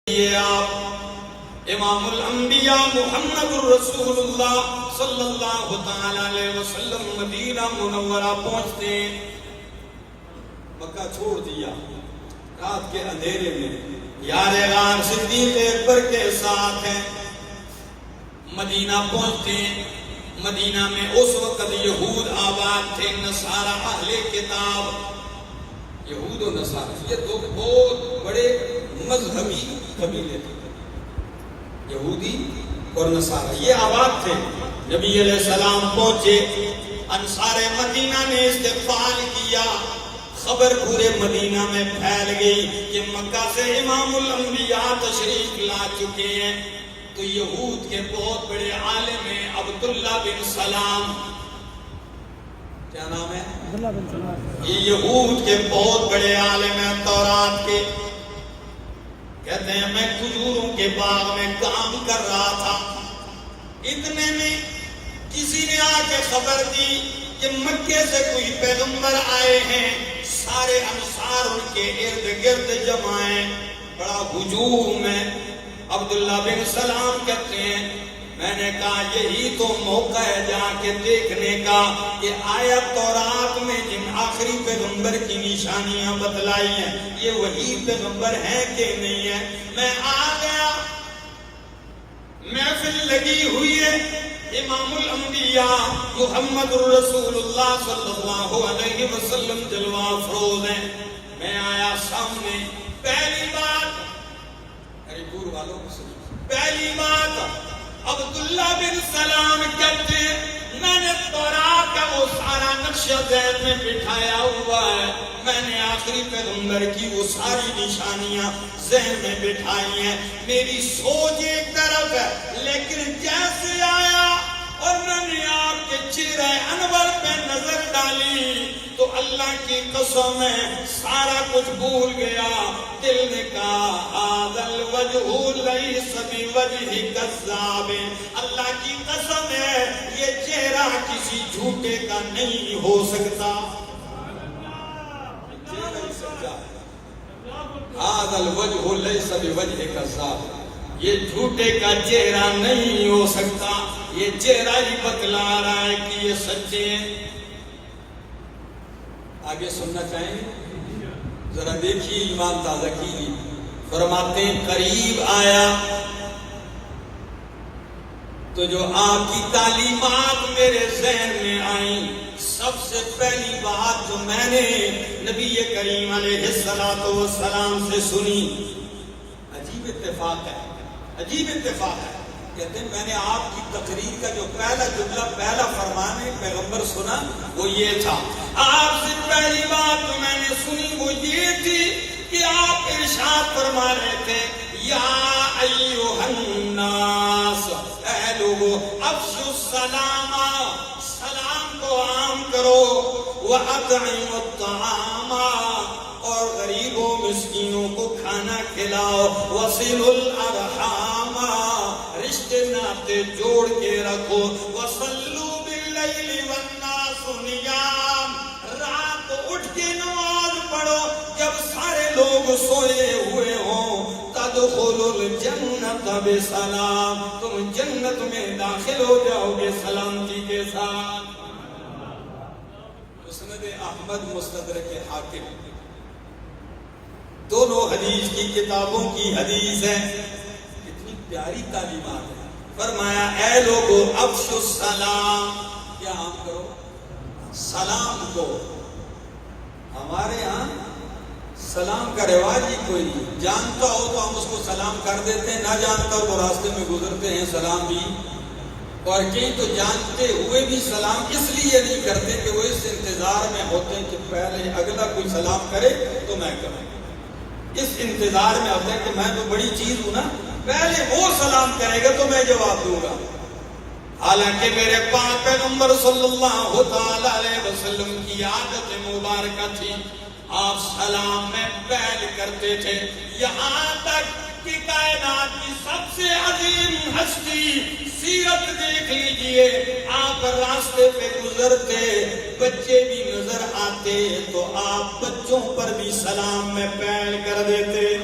یہ آپ امام الانبیاء محمد الرسول اللہ صلی اللہ تعالی علیہ وسلم مدینہ منورہ پہنچتے ہیں. مکہ چھوڑ دیا رات کے اندھیرے میں، یار غار صدیق اکبر کے ساتھ ہیں. مدینہ پہنچتے ہیں. مدینہ میں اس وقت یہود آباد تھے، نصارہ اہل کتاب. یہود و نصارہ یہ دو بہت بڑے مذہبی قبیلے تھے، یہودی اور نصارہ، یہ آباد تھے. نبی علیہ السلام پہنچے، انصار مدینہ نے استقبال کیا. خبر پورے مدینہ میں پھیل گئی کہ مکہ سے امام الانبیاء تشریف لا چکے ہیں. تو یہود کے بہت بڑے عالم ہیں عبداللہ بن سلام. کیا نام ہے؟ عبداللہ بن سلام. یہ یہود کے بہت بڑے عالم ہیں تورات کے. کہتے ہیں میں کھجوروں کے باغ میں کام کر رہا تھا، اتنے میں کسی نے آ کے خبر دی کہ مکے سے کوئی پیغمبر آئے ہیں. سارے انصار ان کے ارد گرد جمع ہیں، بڑا ہجوم ہے. عبداللہ بن سلام کہتے ہیں میں نے کہا یہی تو موقع ہے جا کے دیکھنے کا کہ آیا تورات میں جن آخری پیغمبر کی نشانیاں بتلائی ہیں یہ وہی پیغمبر ہیں کہ نہیں ہے. میں آ گیا، محفل لگی ہوئی ہے، امام الانبیاء محمد الرسول اللہ صلی اللہ علیہ وسلم جلوہ افروز ہیں. میں آیا سامنے، پہلی بات پہلی بات عبداللہ بن سلام کہتے ہیں میں نے تورات کا وہ سارا نقشہ ذہن میں بٹھایا ہوا ہے، میں نے آخری پیغمبر کی وہ ساری نشانیاں ذہن میں بٹھائی ہیں. میری سوچ ایک طرف ہے، لیکن جیسے آیا اور میں نے آپ کے چہرہ انور پہ نظر ڈالی تو اللہ کی قسم ہے سارا کچھ بھول گیا. دل نے کہا آذل وجہ لیس بوجہ کذاب. اللہ کی قسم ہے یہ چہرہ کسی جھوٹے کا نہیں ہو سکتا. آذل وجہ لیس بوجہ کذاب، یہ جھوٹے کا چہرہ نہیں ہو سکتا. یہ چہرہ ہی بتلا رہا ہے کہ یہ سچے ہیں. آگے سننا چاہیں گے؟ ذرا دیکھیے ایمان تازہ کیجیے. فرماتے ہیں قریب آیا تو جو آپ کی تعلیمات میرے ذہن میں آئیں، سب سے پہلی بات جو میں نے نبی کریم علیہ السلام سے سنی، عجیب اتفاق ہے، عجیب اتفاق ہے. کہتے ہیں میں نے آپ کی تقریر کا جو پہلا جملہ پہلا فرمان پیغمبر سنا وہ یہ تھا. آپ سے پہلی بات جو میں نے سنی وہ یہ تھی کہ آپ ارشاد فرما رہے تھے یا ایھا الناس، اے لوگو افشوا السلام، سلام کو عام کرو، واطعموا الطعام، اور غریبوں مسکینوں کو کھانا کھلاؤ، وصلوا الارحام، رشتے ناتے جوڑ کے رکھو، وصلوا باللیل والناس نیام، رات اٹھ کے نماز پڑھو جب سارے لوگ سوئے ہوئے ہوں. تدخلوا الجنت بسلام، تم جنت میں داخل ہو جاؤ گے سلامتی کے ساتھ. مسند احمد مستدرک حاکم دونوں حدیث کی کتابوں کی حدیث ہے. کتنی پیاری تعلیمات ہے. فرمایا اے لوگو افشوا السلام، کیا عام کرو؟ سلام کو. ہمارے ہاں سلام کا رواج ہی کوئی نہیں. جانتا ہو تو ہم اس کو سلام کر دیتے ہیں، نہ جانتا ہو تو راستے میں گزرتے ہیں سلام بھی. اور کئی تو جانتے ہوئے بھی سلام اس لیے نہیں کرتے کہ وہ اس انتظار میں ہوتے ہیں کہ پہلے اگلا کوئی سلام کرے تو میں کروں. اس انتظار میں ہوتا ہے کہ میں تو بڑی چیز ہوں نا، پہلے وہ سلام کرے گا تو میں جواب دوں گا. حالانکہ میرے پاک پیغمبر صلی اللہ تعالی علیہ وسلم کی عادت مبارکہ تھی، آپ سلام میں پہل کرتے تھے. یہاں تک کہ کائنات کی سب سے عظیم ہستی سیرت دیکھ لیجئے، آپ راستے پہ گزرتے بچے بھی نظر آتے تو آپ بچوں پر بھی سلام میں پہل کر دیتے.